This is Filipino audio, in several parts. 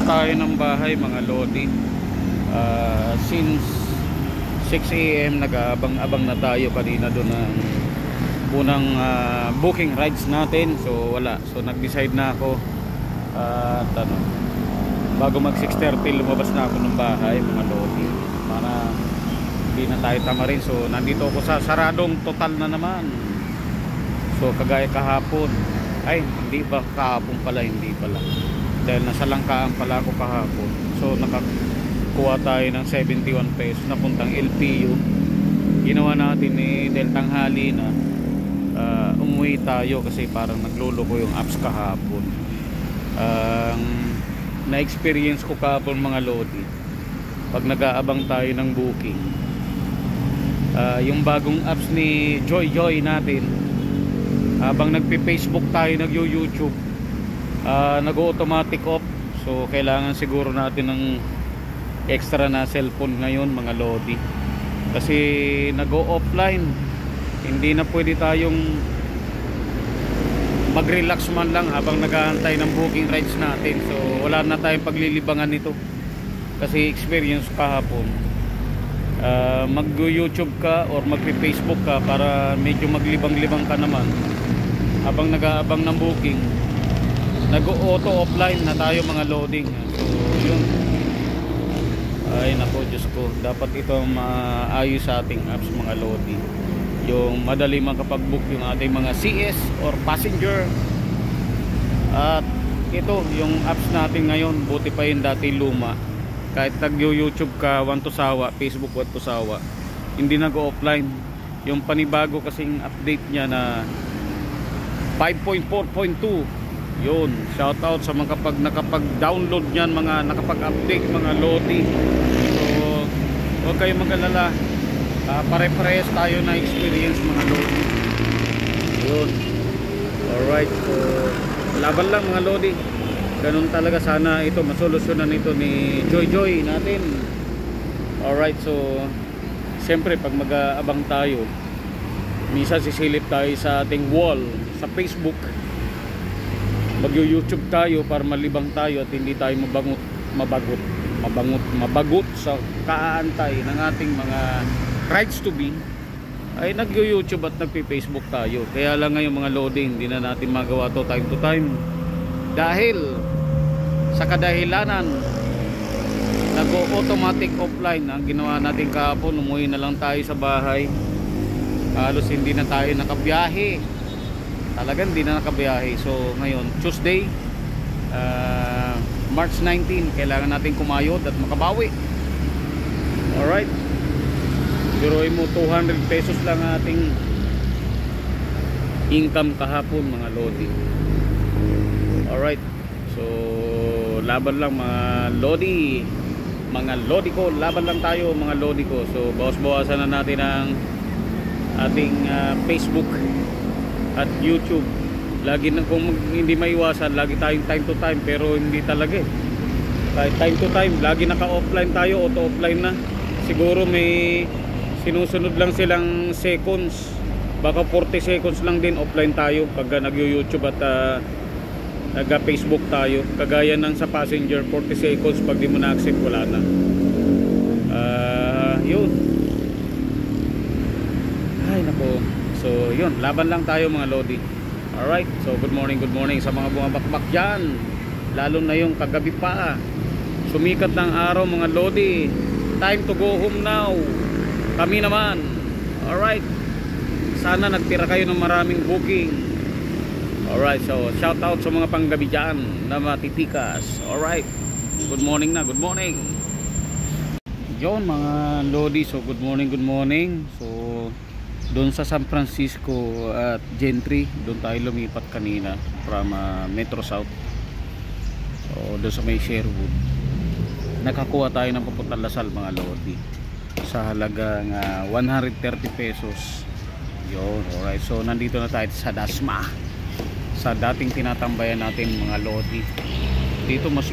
tayo ng bahay mga lodi. Since 6 AM nag-aabang-abang na tayo kanina doon ng unang booking rides natin. So wala, so nag-decide na ako at bago mag 6:30 lumabas na ako ng bahay mga lodi para hindi na tayo tamarin. So nandito ako sa saradong total na naman. So kagaya kahapon, ay hindi ba kahapon pala, hindi pala, dahil nasa Langkaan pala ako kahapon. So nakakuha tayo ng 71 pesos na puntang LPU. Ginawa natin dahil tanghali na, umuwi tayo kasi parang nagluloko yung apps kahapon. Na-experience ko kahapon mga lodi, pag nag-aabang tayo ng booking, yung bagong apps ni Joy natin, habang nagpi-Facebook tayo, nag-YouTube, nag-automatic off. So kailangan siguro natin ng extra na cellphone ngayon mga lodi, kasi nag-o-offline. Hindi na pwede tayong mag-relax man lang habang nag-aantay ng booking rides natin. So wala na tayong paglilibangan nito, kasi experience kahapon, mag-YouTube ka or mag-Facebook ka para medyo maglibang-libang ka naman habang nag-aabang ng booking, nag-auto offline na tayo mga loading. So yun, ay nako, Diyos ko, dapat ito maayos sa ating apps mga lodi, yung madali makapag-book yung ating mga CS or passenger. At ito yung apps natin ngayon, buti pa yung dati luma. Kahit nag-YouTube ka, want to sawa, Facebook want to sawa, hindi nag-offline. Yung panibago kasing update niya na 5.4.2, yun, shout out sa mga nakapag-download niyan, mga nakapag-update mga lodi. So huwag kayong mag-alala, pare-parehas tayo na experience mga lodi. Yun, alright, so laban lang mga lodi. Ganun talaga, sana ito masolusyonan ito ni Joy natin. Alright, so siyempre pag mag-aabang tayo, minsan sisilip tayo sa ating wall sa Facebook, mag-YouTube tayo para malibang tayo at hindi tayo mabagot sa kaantay ng ating mga rides to be. Ay nag-YouTube at nagpi-Facebook tayo. Kaya lang ngayon mga loading, hindi na natin magawa to time to time dahil sa kadahilanan nag-automatic offline. Ang ginawa natin kahapon, umuwi na lang tayo sa bahay. Halos hindi na tayo nakabiyahe, talagang hindi na nakabiyahe. So ngayon Tuesday, March 19, kailangan natin kumayod at makabawi. Alright, biruin mo 200 pesos lang ating income kahapon mga lodi. Alright, so laban lang mga lodi, mga lodi ko, laban lang tayo mga lodi ko. So bawas-bawasan na natin ang ating Facebook at YouTube. Lagi na, kung hindi maiwasan, lagi tayong time to time, pero hindi talaga kahit time to time, lagi naka-offline tayo, auto-offline na. Siguro may sinusunod lang silang seconds, baka 40 seconds lang din offline tayo pag nag-YouTube at nag-Facebook tayo. Kagaya ng sa passenger, 40 seconds, pag di mo na-accept, wala na. Yun, ay nako. So yun, laban lang tayo mga lodi. Alright, so good morning sa mga bumabakbak dyan, lalo na yung kagabi pa, sumikat ng araw mga lodi. Time to go home now, kami naman. Alright, sana nagtira kayo ng maraming booking. Alright, so shout out sa mga panggabi dyan na matitikas. Alright, good morning na, good morning. Yun mga lodi, so good morning. So doon sa San Francisco at Gentry, doon tayo lumipat kanina from Metro South. So doon sa may Sherwood, nakakuha tayo ng papuntang Lasal mga lodi sa halagang 130 pesos. Yun, alright, so nandito na tayo sa Dasma, sa dating tinatambayan natin mga lodi. Dito mas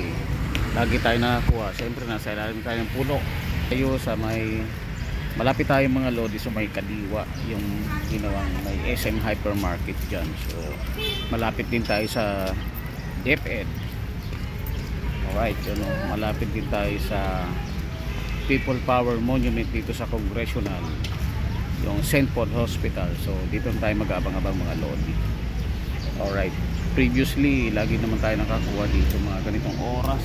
lagi tayo nakakuha, siyempre nasa ilalim tayo ng puno. Tayo sa may, malapit tayo mga lodi sa may Kadiwa, yung ginawang may SM Hypermarket dyan. So malapit din tayo sa DepEd. Alright, yun, malapit din tayo sa People Power Monument dito sa Congressional, yung St. Paul Hospital. So dito tayo mag-abang-abang mga lodi. Alright, previously lagi naman tayo nakakuha dito mga ganitong oras.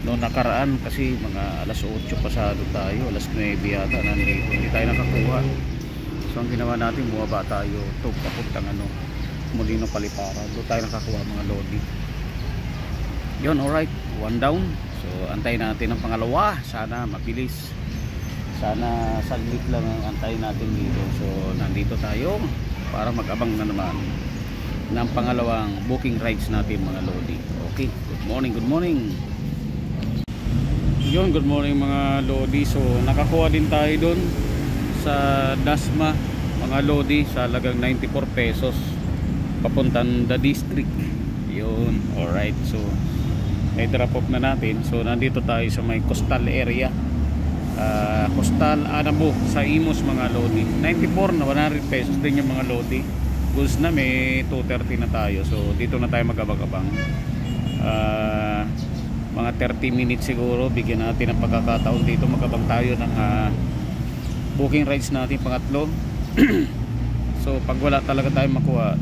Noong nakaraan kasi mga alas 8 pasado tayo, alas 9 yata nandito, hindi tayo nakakuha. So ang ginawa natin, bumaba tayo ito papuntang Molino Palipara, doon tayo nakakuha mga lodi. Yun, alright, one down. So antayin natin ang pangalawa, sana mabilis, sana saglit lang ang antayin natin dito. So nandito tayo para mag-abang na naman ng pangalawang booking rides natin mga lodi. Okay, good morning, good morning. Yun, good morning mga lodi. So nakakuha din tayo doon sa Dasma mga lodi sa halagang 94 pesos papuntang The District. Yun, alright. So may drop off na natin. So nandito tayo sa may coastal area, Coastal Anabo sa Imus mga lodi. 94 na 100 pesos din yung mga lodi. Goods na may 230 na tayo. So dito na tayo mag-abang-abang. Mga 30 minutes siguro, bigyan natin ng pagkakataon dito magabang tayo ng booking rides natin pangatlo. So pag wala talaga tayo makuha,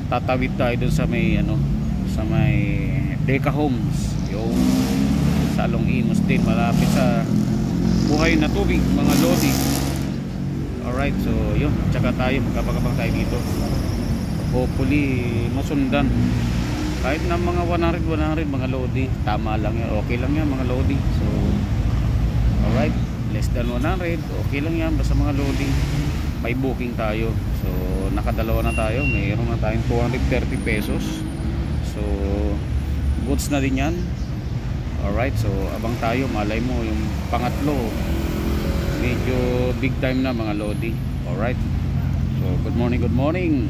tatawid tayo dun sa may sa may Deca Homes, yung Salong Imus din, malapit sa buhay na tubig mga lodi. Alright, so yun, tsaka tayo magkabang-abang tayo dito. Hopefully masundan kahit na mga 100 mga lodi, tama lang yan, okay lang yan mga lodi. So alright, less than 100 okay lang yan, basta mga lodi may booking tayo. So nakadalawa na tayo, mayroon na tayong 230 pesos. So goods na din yan. Alright, so abang tayo, malay mo yung pangatlo medyo big time na mga lodi. Alright, so good morning, good morning.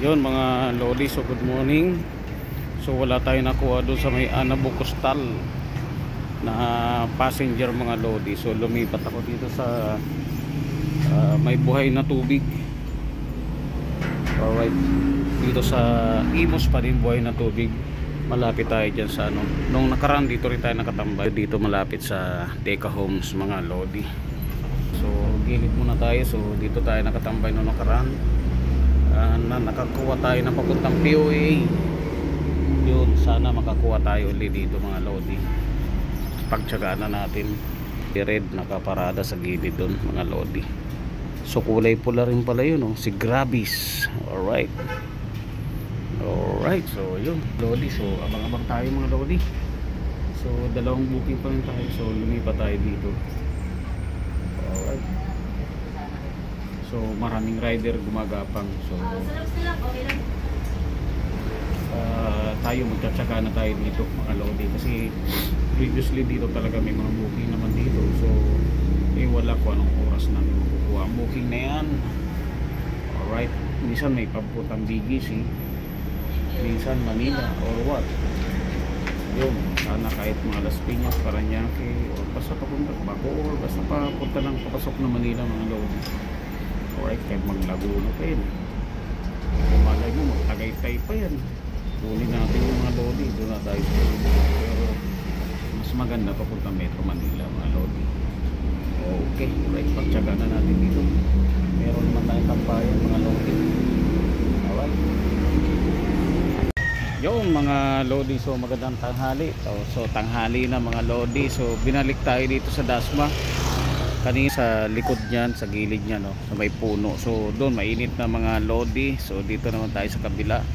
Yun mga lodi, so good morning. So wala tayo nakuha doon sa may Anabo Coastal na passenger mga lodi. So lumipat ako dito sa may buhay na tubig. Alright, dito sa Imus pa rin buhay na tubig. Malapit tayo dyan sa nung nakaraan dito rin tayo nakatambay dito malapit sa Deca Homes mga lodi. So gilid muna tayo. So dito tayo nakatambay nung nakaraan. Na nakakuha tayo ng papuntang POA. Yun, sana makakuha tayo ulit dito mga lodi. Pagtsagaan na natin. Red nakaparada sa gilid doon mga lodi. So kulay pula rin pala yun, si Grabis. Alright, alright, so yun lodi. So abang-abang tayo mga lodi. So dalawang booking pa rin tayo. So lumipat tayo dito. Alright, so maraming rider gumagapang. So tayo magtsatsaga na tayo dito mga lodi, kasi previously dito talaga may mga booking naman dito. So wala ko anong oras namin makukuha ang booking na yan. Alright, minsan may papuntang BGC, minsan Manila or what. Yun, sana kahit mga Las Piñas, Parañaque, or basta papunta Bacoor, basta papunta ng papasok na Manila mga lodi. Alright, kahit mag-Laguna pa yun, kumalay mo mag-Tagaytay pa yan, kunin natin yung mga lodi, doon na tayo. Pero mas maganda papunta Metro Manila mga lodi. Okay, alright, pagtsaga na natin dito. Meron naman tayong tambayan mga lodi. Alright, yung mga lodi, so magandang tanghali. So tanghali na mga lodi. So binalik tayo dito sa Dasma kanina, sa likod niyan, sa gilid niya, sa may puno. So doon mainit na mga lodi. So dito naman tayo sa kabila.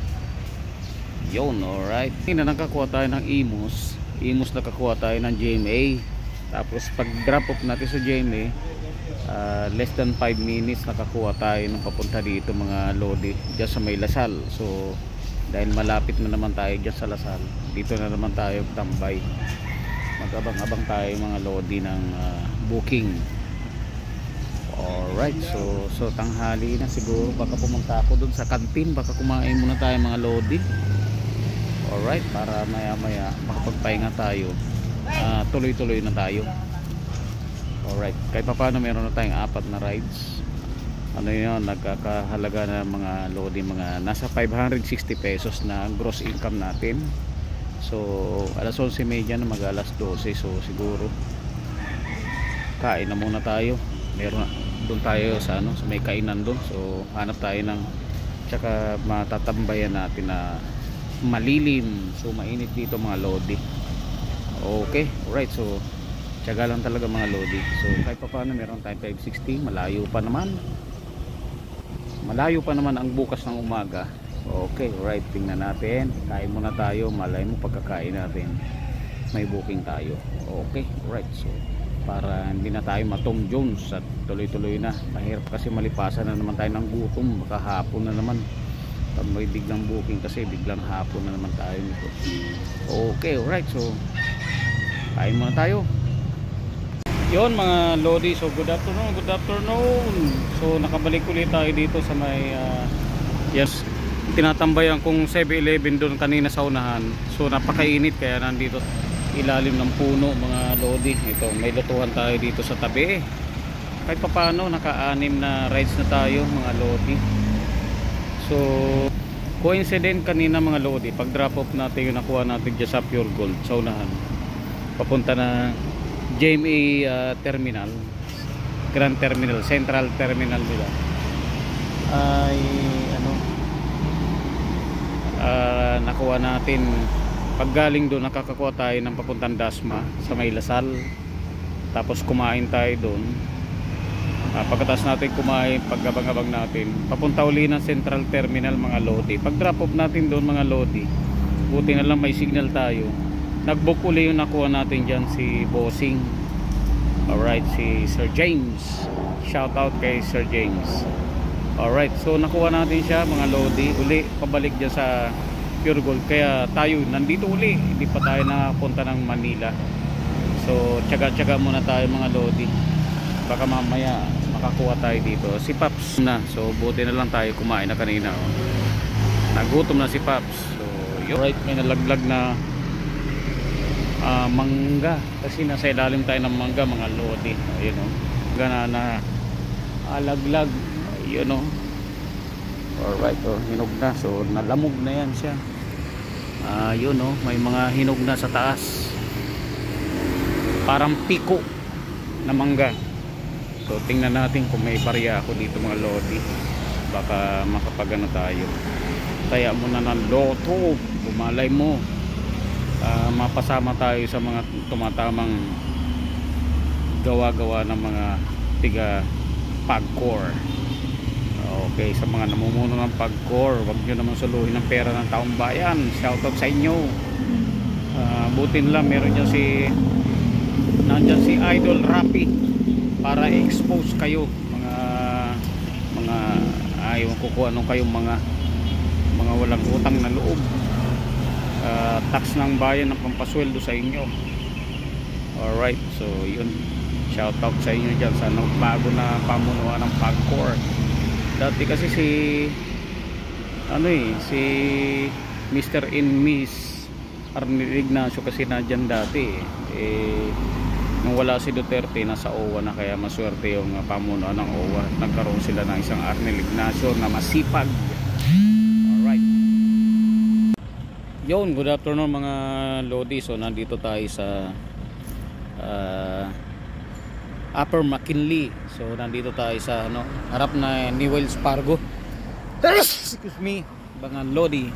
Yun, alright. Tingnan, nakakuha tayo ng Imus. Nakakuha tayo ng GMA. Tapos pag drop off natin sa GMA, less than 5 minutes nakakuha tayo ng papunta dito mga lodi, dyan sa may Lasal. So dahil malapit na naman tayo dyan sa Lasal, dito na naman tayo tambay. Mag-abang-abang tayo mga lodi ng booking. Alright, so tanghali na siguro, baka pumunta ako dun sa kantin, baka kumain muna tayo mga lodi. Alright, para maya maya makapagpahinga tayo, tuloy-tuloy na tayo. Alright, kahit pa paano meron na tayong 4 na rides. ano yun, nagkakahalaga na mga lodi, mga nasa 560 pesos na gross income natin. So alas 11:30 na, mag alas 12, so siguro kain na muna tayo. Meron doon tayo sa ano, sa may kainan doon, so hanap tayo ng, tsaka matatambayan natin na malilim, so mainit dito mga lodi. Okay, alright, so tiyaga lang talaga mga lodi. So kahit pa paano meron tayong 560, malayo pa naman ang bukas ng umaga. Okay, alright, tingnan natin, kain muna tayo. Malay mo pagkakain natin may booking tayo. Okay, alright, so para hindi na tayo matong Jones at tuloy-tuloy na. Mahirap kasi malipasan na naman tayo ng gutom, baka hapon na naman pag may biglang booking, kasi biglang hapon na naman tayo nito. Okay, alright, so kain muna tayo. Yon mga lodi, so good afternoon, good afternoon. So nakabalik ulit tayo dito sa may yes, tinatambayan kong 7-Eleven doon kanina sa unahan. So napakainit kaya nandito ilalim ng puno mga lodi. Ito, may lutuhan tayo dito sa tabi. Kahit pa paano naka-anim na rides na tayo mga lodi. So coincident kanina mga lodi, pag drop off natin yung nakuha natin dyan sa Pure Gold sa unahan, papunta na GMA Terminal, Grand Terminal, Central Terminal nila, ay ano, nakuha natin. Pag galing doon nakakakuha tayo ng papuntang Dasma sa may Lasal, tapos kumain tayo doon. Pagkatapos natin kumain, pagabang-abang natin, papunta uli ng Central Terminal mga lodi. Pag drop off natin doon mga lodi, buti na lang may signal tayo, nagbook uli yung nakuha natin dyan, si Bossing. Alright, si Sir James, shout out kay Sir James. Alright, so nakuha natin siya mga lodi, uli pabalik dyan sa Pure Gold. Kaya tayo nandito uli, hindi pa tayo nakapunta ng Manila. So tiyaga-tiyaga muna tayo mga lodi, baka mamaya makakuha tayo dito. Si Paps na, so buti na lang tayo kumain na kanina, oh. Nagutom na si Paps. So alright, may nalaglag na mangga, kasi nasa ilalim tayo ng mangga mga lodi. Ayun o, gana na alaglag, yun o. Alright, oh, hinog na, so nalamog na yan siya. Yun o, may mga hinog na sa taas, parang piko na mangga. So tingnan natin kung may barya ako dito mga lodi, baka makapagano tayo. Taya mo na ng loto, bumalay mo, mapasama tayo sa mga tumatamang gawa-gawa ng mga tiga Pagcor. Okay, sa mga namumuno ng Pagcor, wag nyo naman suluhin ng pera ng taong bayan. Shoutout sa inyo. Butin lang meron dyan nandyan si Idol Rapi para expose kayo mga ayaw ko kung anong kayong mga walang utang na loob. Tax ng bayan ng pampasweldo sa inyo. Alright, so yun, shoutout sa inyo dyan sa bago na pamunuan ng Pagcor. Dati kasi si Mr. and Miss Arnel Ignacio kasi nadyan dati, nung wala si Duterte nasa OWA na, kaya maswerte yung pamunuan ng OWA, nagkaroon sila ng isang Arnel Ignacio na masipag. Alright, yun, good afternoon mga lodi. So nandito tayo sa Upper McKinley. So nandito tayo sa harap na ni Wells Fargo. Excuse me, mga lodi.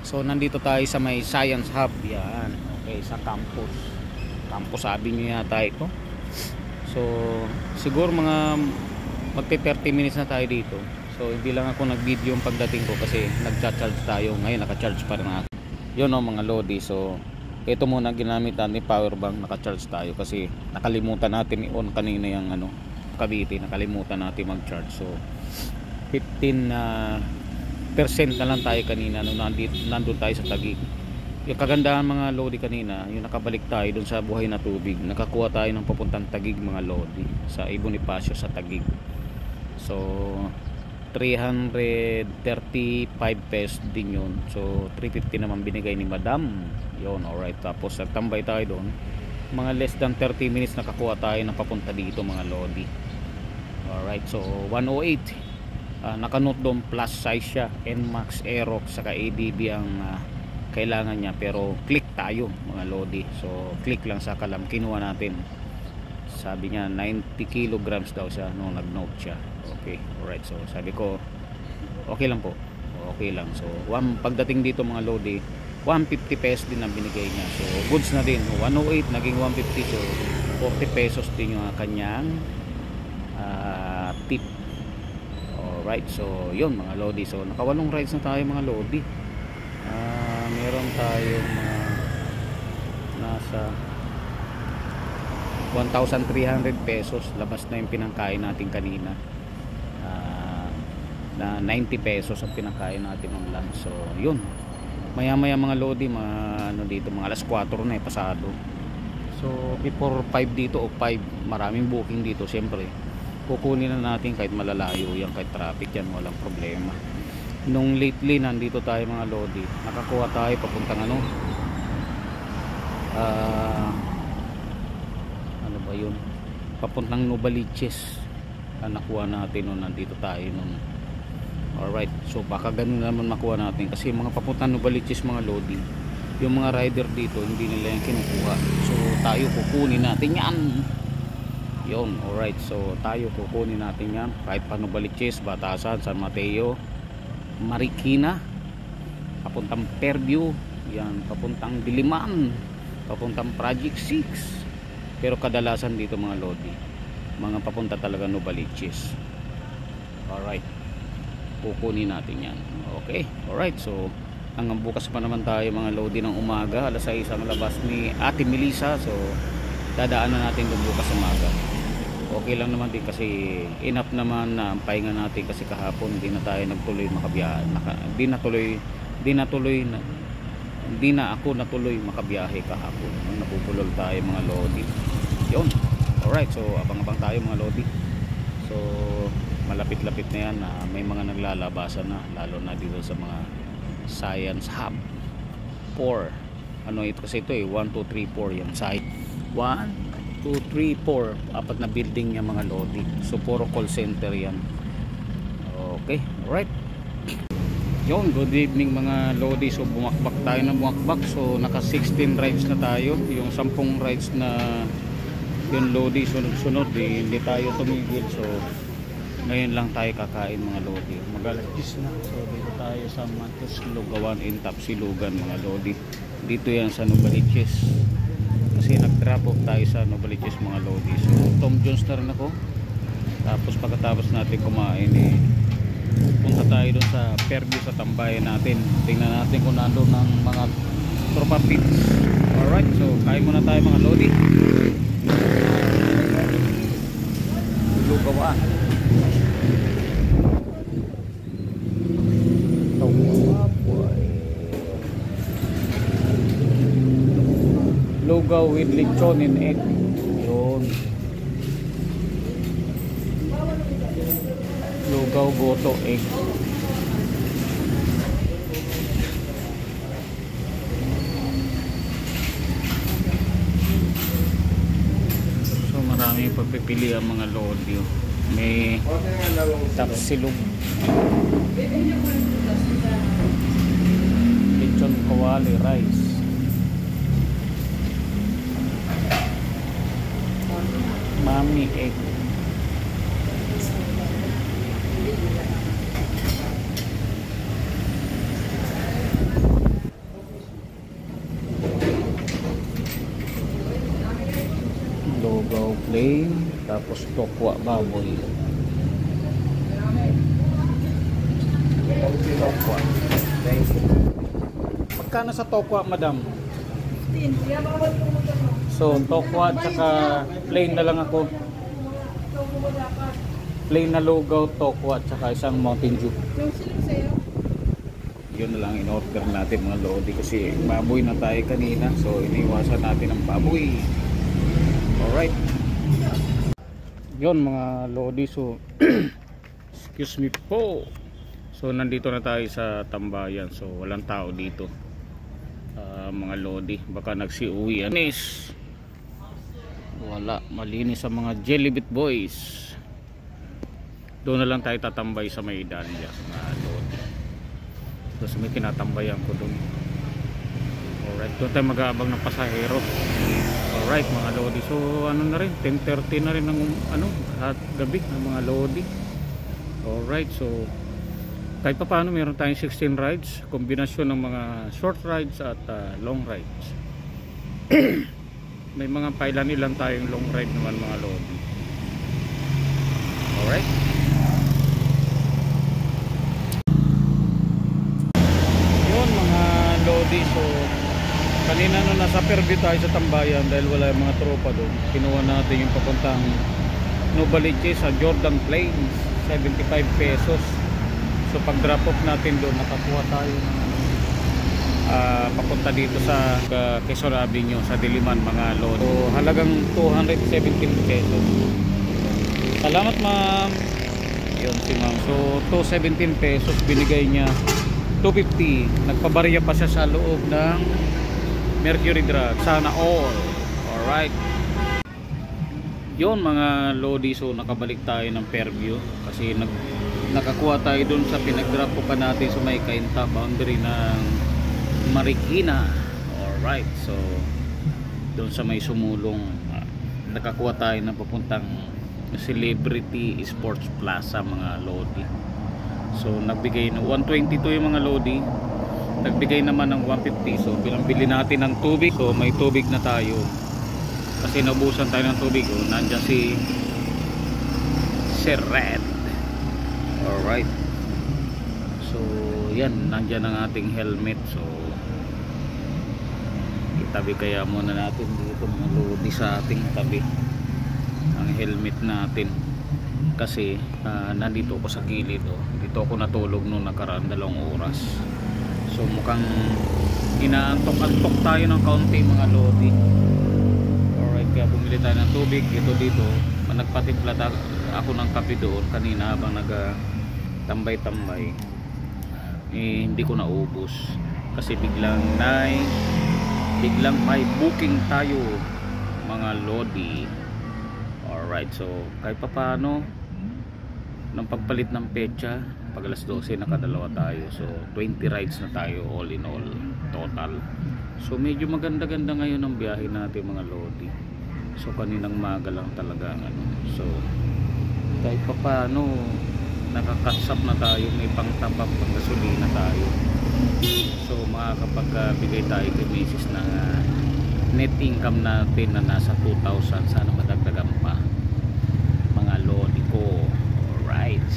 So nandito tayo sa may Science Hub. Yan, okay, sa campus sabi niya yata ito. So siguro mga magti 30 minutes na tayo dito. So hindi lang ako nag-video yung pagdating ko kasi nagcha-charge tayo. Ngayon naka-charge pa rin ako. Yun o mga lodi. So ito muna ginamit natin, power bank, naka-charge tayo kasi nakalimutan natin i-on kanina yung Cavite, nakalimutan natin mag-charge. So 15% na lang tayo kanina nung nandun tayo sa Taguig. Yung kagandahan mga lodi kanina, yung nakabalik tayo dun sa Buhay na Tubig, nakakuha tayo ng papuntang Taguig mga lodi, sa Bonifacio sa Taguig. So 335 pesos din yun. So 350 naman binigay ni Madam. Yun, alright. Tapos nagtambay tayo doon, mga less than 30 minutes nakakuha tayo ng papunta dito mga lodi. Alright, so 108 Nakanote doon plus size siya, NMAX, Aerox saka ADB ang kailangan niya, pero click tayo mga lodi. So click lang sa kalam, kinuha natin. Sabi niya 90 kilograms daw siya nung nag-note siya. Okay, alright. So sabi ko okay lang po, okay lang. So pagdating dito mga lodi, 150 pesos din ang binigay niya. So goods na din, 108 naging 150. So 40 pesos din yung kanyang tip. Alright, so yun mga lodi. So nakawalong rides na tayo mga lodi. Meron tayong nasa 1,300 pesos. Labas na yung pinangkain natin kanina. Na 90 pesos ang pinangkain natin ng lunch. So yun, maya maya mga lodi, dito mga alas 4 na pasado. So before 5 dito o 5, maraming booking dito. Siyempre kukunin na natin kahit malalayo yan, kahit traffic yan, walang problema. Nung lately nandito tayo mga lodi, nakakuha tayo papuntang ano ba yun, papuntang Novaliches. Nakuha natin nung nandito tayo nung. Alright, so baka ganun naman makuha natin, kasi mga papuntang Novaliches mga lodi, yung mga rider dito hindi nila yung kinukuha. So tayo kukunin natin yan. Yun, alright, so tayo kukunin natin yan kahit pa Novaliches, Batasan, San Mateo, Marikina, papuntang Fairview yan, papuntang Diliman, papuntang Project 6. Pero kadalasan dito mga lodi, mga papunta talaga Novaliches. Alright, kukunin natin yan. Okay, alright, so hanggang bukas pa naman tayo mga lodi ng umaga, alas 6 ang labas ni Ate Melissa. So dadaanan natin doon bukas umaga. Okay lang naman din kasi enough naman na ang pahinga natin, kasi kahapon hindi na tayo nagtuloy makabiyahe. Hindi na ako natuloy makabiyahe kahapon. Nabubulol tayo mga lodi. Yun. Alright, so abang-abang tayo mga lodi. So malapit-lapit na yan, may mga naglalabasan na, lalo na dito sa mga Science Hub 4. Ano ito kasi ito 1, 2, 3, 4 yung site. 1, 2, 3, 4, apat na building niya mga lodi. So puro call center yan. Okay, alright. Yun, good evening mga lodi. So bumakbak tayo na bumakbak. So naka 16 rides na tayo. Yung 10 rides na yun lodi, sunod-sunod hindi tayo tumigil. So ngayon lang tayo kakain mga lodi. Mag-alas na. So dito tayo sa Matos Lugawan in Tapsilugan mga lodi. Dito yan sa Novaliches, kasi nag-drop off tayo sa Novaliches mga lodi. So Tom Jones na rin ako. Tapos pagkatapos natin kumain punta tayo doon sa Fairview sa tambayan natin. Tingnan natin kung nandun ng mga tropa pits. Alright, so kain muna tayo mga lodi. Lugawan. Lugaw with lechon and egg. Yun. Lugaw, goto, egg. So marami pagpipili ang mga lodi. May tapsilog, lechon kawali, rice, mami, egg. Lugaw plain, tapos tokwa baboy. Tokwa. Magkano sa tokwa, madam? So tokwa tsaka plain na lang ako. Plain na lugaw, tokwa tsaka isang Mountain Dew. Yun na lang in-order natin mga lodi, kasi baboy na tayo kanina. So iniwasan natin ang baboy. Alright. Yun mga lodi, so excuse me po. So nandito na tayo sa tambayan. So walang tao dito mga lodi. Baka nagsiuwi anis. Wala, malinis ang mga Jellybit boys. Doon na lang tayo tatambay sa may Dahlia mga lodi. So may tinatambayan ko doon. Alright, doon tayo mag-aabang ng pasahero. Alright mga lodi, so ano na rin, 10:30 na rin ng at gabi ng mga lodi. Alright, so kahit pa paano meron tayong 16 rides, kombinasyon ng mga short rides at long rides. May mga ilan tayong long ride naman mga lodi. Alright, yun mga lodi, so kanina nung nasa Fairview tayo sa tambayan, dahil wala yung mga tropa doon, kinuha natin yung papuntang Novaliches sa Jordan Plains, 75 pesos. So pag drop off natin doon, nakakuha tayo ng papunta dito sa Quezon Avenue sa Diliman mga lodi. So halagang 217 pesos. Salamat ma'am. Yun si ma'am. So 217 pesos binigay niya, 250. Nagpabarya pa siya sa loob ng Mercury Drug. Sana all. Alright. Yun mga lodi, so nakabalik tayo ng Fairview kasi nakakuha tayo dun sa pinag-drop pa natin sa may Cainta boundary ng Marikina. Alright, so dun sa may Sumulong nakakuha tayo ng papuntang Celebrity Sports Plaza mga lodi. So nagbigay ng 122 yung mga lodi, nagbigay naman ng 150. So bilambili natin ng tubig, so may tubig na tayo kasi naubusan tayo ng tubig. Nandiyan si Sir Red. Alright, so yan, nandiyan ang ating helmet. So itabi kaya muna natin dito mga lodi sa ating tabi ang helmet natin kasi nandito ako sa gilid. Dito ako natulog nung nakaraan 2 oras. So mukhang inaantok-antok tayo ng kaunti mga lodi. Alright, kaya bumili tayo ng tubig. Dito nagpatimpla ako ng kape doon kanina habang tambay-tambay. Hindi ko naubos kasi biglang may booking tayo mga lodi. Alright, so kahit pa paano nang pagpalit ng petsa, pag alas 12 nakadalawa tayo, so 20 rides na tayo all in all total. So medyo maganda-ganda ngayon ang biyahe natin mga lodi. So kaninang maga lang talaga so kahit pa paano nakakatsap na tayo, may pangtabak pang gasolina tayo. So makakapagbigay tayo kay Mrs. na net income natin na nasa 2,000. Sana madagdagan pa mga lodi ko. Alright,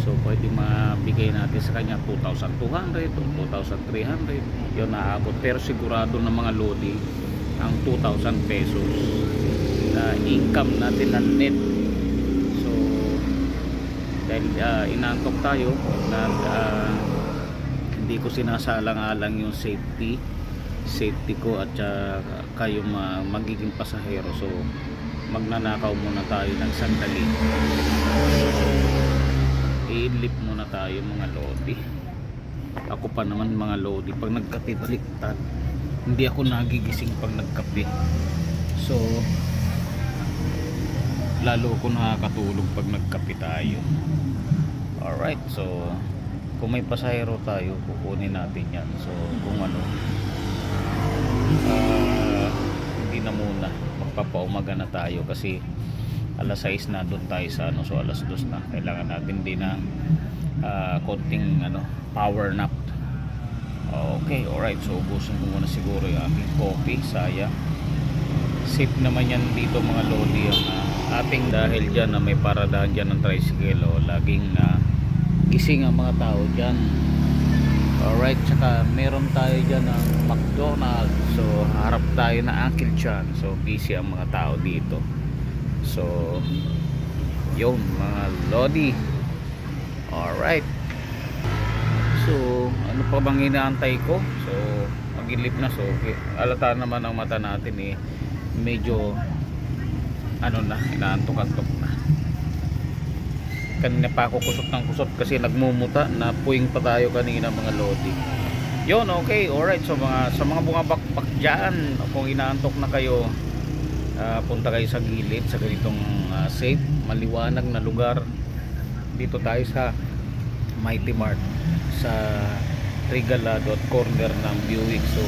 so pwede mabigay natin sa kanya 2,200 o 2,300, yun naabot. Pero sigurado na mga lodi ang 2,000 pesos na income natin na net. So dahil inantok tayo na hindi ko sinasalang-alang yung safety ko at kayo magiging pasahero. So magnanakaw muna tayo ng sandali. I-lip muna tayo mga lodi. Ako pa naman mga lodi, pag nagkape baliktad, hindi ako nagigising pag nagkape. So lalo ko nakakatulog pag nagkape tayo. Alright, so kung may pasahero tayo, kukunin natin yan. So kung hindi na muna, magpapaumaga na tayo kasi alas 6 na doon tayo sa so alas 2 na. Kailangan natin din ng konting power nap. Okay, alright, so ubusin ko muna siguro yung aking coffee. Saya safe naman yan dito mga lodi ang ating, dahil dyan na may paradahan dyan ng tricycle, laging gising ang mga tao dyan. Alright, tsaka meron tayo dyan ng McDonald's, so harap tayo na Uncle Chan, so busy ang mga tao dito. So yun mga lodi. Alright, so ano pa bang inaantay ko? So magilip na, so alata naman ang mata natin medyo inaantok-antok na. Kanina pa ako kusot ng kusot kasi nagmumuta, napuwing pa tayo kanina mga lodi. Yun, okay, alright. So sa mga bumabakbak dyan, kung inaantok na kayo, punta kayo sa gilid sa ganitong safe, maliwanag na lugar. Dito tayo sa Mighty Mart sa Regalado at corner ng Buick. So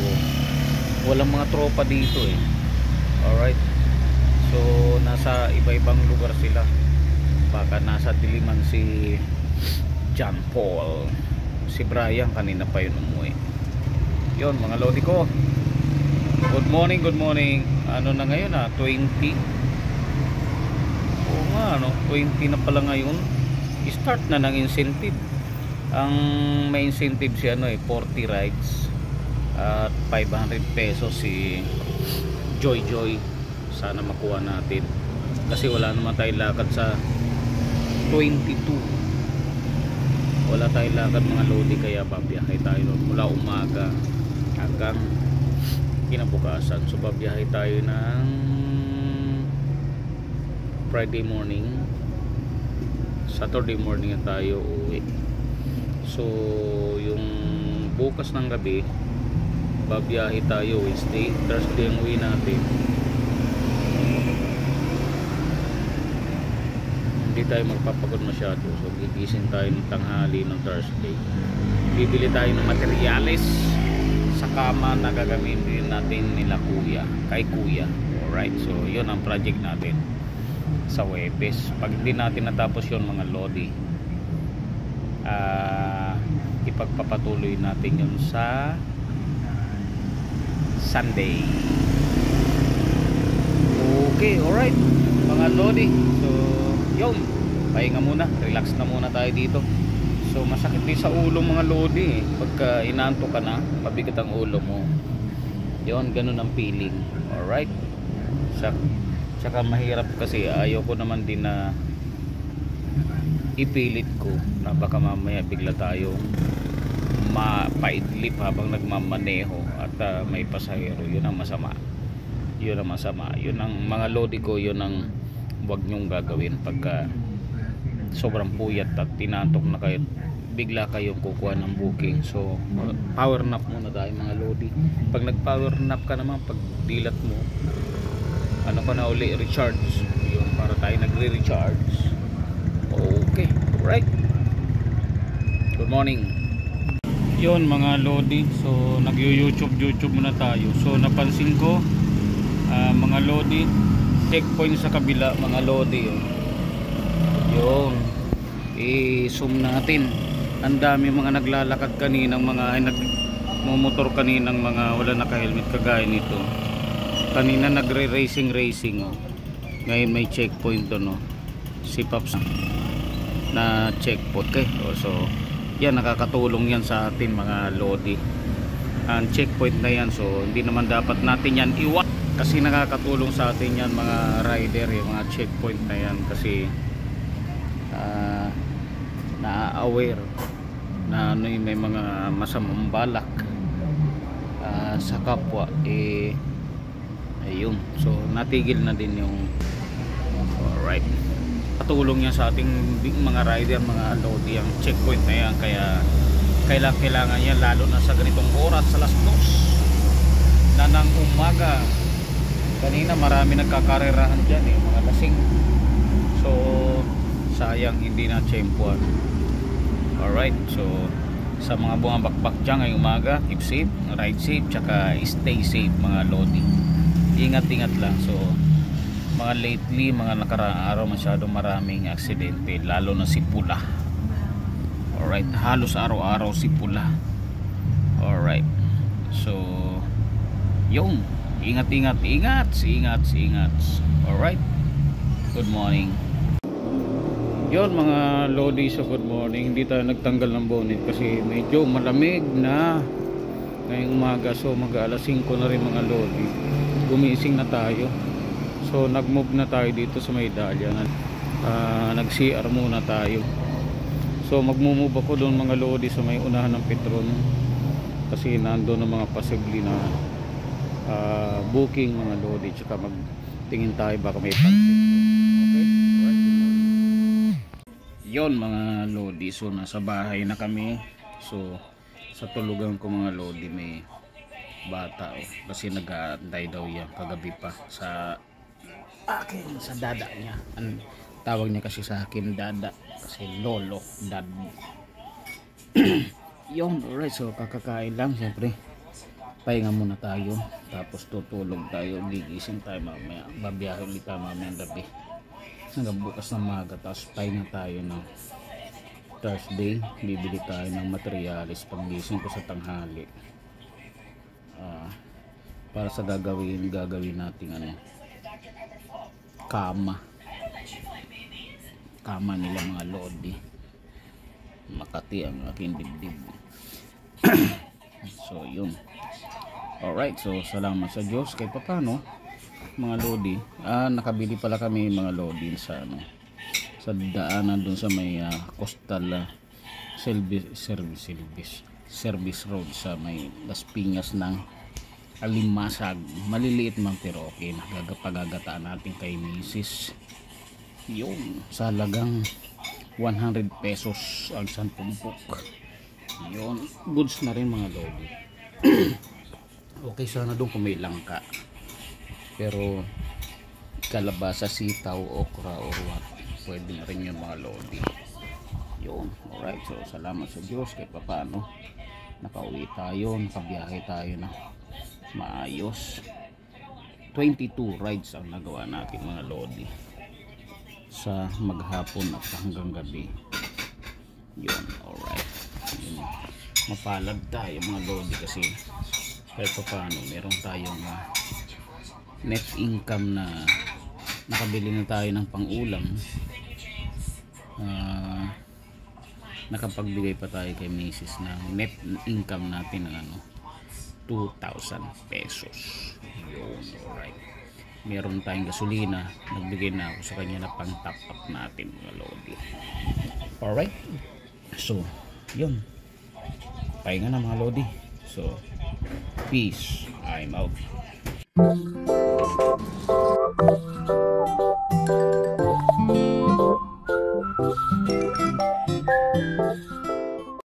walang mga tropa dito eh. Alright, so nasa iba-ibang lugar sila. Baka nasa Diliman si John Paul, si Brian kanina pa yun umuwi. Yun mga lodi ko, good morning, good morning. Ano na ngayon 20. Oo nga 20 na pala ngayon. Start na ng incentive. Ang may incentive si 40 rides at 500 pesos si Joy. Sana makuha natin kasi wala naman tayong lakad sa 22. Wala tayong lakad mga lodi, kaya babiyahe tayo mula umaga hanggang kinabukasan. So babiyahe tayo ng Friday morning, Saturday morning na tayo uwi. So yung bukas ng gabi babiyahe tayo Wednesday, Thursday ang uwi natin. Hindi tayo magpapagod masyado, so gigising tayo ng tanghali ng Thursday. Bibili tayo ng materyales sa kama na gagamitin natin kay kuya. Alright, so yun ang project natin sa Webes. Pag hindi natin natapos yun mga lodi, ipagpapatuloy natin yun sa Sunday. Okay, alright mga lodi, so yun, pahinga muna, relax na muna tayo dito. So masakit din sa ulo mga lodi pagka inaanto ka na, mabigat ang ulo mo. Yun, ganun ang feeling. Alright, tsaka mahirap kasi ayaw ko naman din na ipilit ko na baka mamaya bigla tayong mapaidlip habang nagmamaneho at may pasahero. Yun ang masama, yun ang mga lodi ko, yun ang huwag nyong gagawin pagka sobrang puyat at tinantok na kayo, bigla kayong kukuha ng booking. So power nap muna tayo mga lodi. Pag nag power nap ka naman, pag dilat mo ka na uli, recharge yun, para tayo nagre-recharge. Okay, right, good morning. Yun mga lodi, so nag-YouTube muna tayo. So napansin ko mga lodi, checkpoint sa kabila mga lodi yun, i-zoom natin. Ang dami mga naglalakad kaninang nagmumotor kaninang mga wala naka-helmet kagaya nito. Kanina nagre-racing ngayon may checkpoint doon si Paps na checkpoint. Okay, so yan, nakakatulong yan sa atin mga lodi, ang checkpoint na yan. So hindi naman dapat natin yan iwan kasi nakakatulong sa atin yan mga rider, yung mga checkpoint na yan, kasi na-aware na may mga masamang balak sa kapwa ayun, so natigil na din yung alright. Patulong yan sa ating mga rider mga lodi, ang checkpoint na yan, kaya kailangan yan lalo na sa ganitong oras, sa alas 2 na ng umaga. Kanina marami nagkakarerahan dyan mga lasing, so sayang hindi na tsempuan. Alright, so sa mga bumabakbak dyan ngayong umaga, keep safe, ride safe, tsaka stay safe mga lodi. Ingat lang. So mga lately, mga nakaraang araw, masyadong maraming aksidente, lalo na si Pula. Alright, halos araw-araw si Pula. Alright, so yung ingat. Alright, good morning. Yun mga lodi, so good morning. Hindi tayo nagtanggal ng bonnet kasi medyo malamig na ngayong umaga. So mag-alas 5 na rin mga lodi, gumising na tayo. So nag-move na tayo dito sa may Dahlia. Nag-CR muna tayo. So mag-move ako doon mga lodi sa may unahan ng Petron, kasi nandoon ang mga possibly na booking mga lodi, tsaka magtingin tayo baka may pansin. Okay, alright. Yon mga lodi, so nasa bahay na kami. So sa tulugan ko mga lodi, may bata kasi nag-aantay daw yan kagabi pa sa akin, sa dada niya. Tawag niya kasi sa akin dada, kasi lolo, dad. Yun, alright, so kakakain lang syempre. Pahinga muna tayo, tapos tutulog tayo, gigising tayo mamaya, babiyahe ulit tayo mamaya gabi hanggang bukas ng maga. Tapos pahinga tayo ng Thursday, bibili tayo ng materialis paggising ko sa tanghali, para sa gagawin nating ano, kama nila mga lodi. Makati ang aking dibdib. So yun, alright, so salamat sa Diyos kahit papano mga lodi. Nakabili pala kami mga lodi sa ano, sa daanan dun sa may coastal service road sa may Las Piñas ng Alimasag. Maliliit man pero okay na, pagagataan natin kay Mrs. Yun, sa halagang 100 pesos ang 10 pumpok. Yun, goods na rin mga lodi. Okay sana doon kung may langka, pero kalabasa, sitaw, okra or what, pwede na rin yung mga lodi. Yun, alright, so salamat sa Diyos kahit paano nakauwi tayo, nakabiyahe tayo na maayos. 22 rides ang nagawa natin mga lodi sa maghapon at hanggang gabi. Yun, alright. Yun, mapalad tayo mga lodi kasi kahit pa paano meron tayong net income na nakabili na tayo ng pang-ulam. Nakapagbigay pa tayo kay Mrs. ng net income natin ng ano, 2,000 pesos. Yun, alright. Meron tayong gasolina, nagbigay na ako sa kanya na pang top up natin mga lodi. Alright, so yun, pahinga na mga lodi. So peace, I'm out.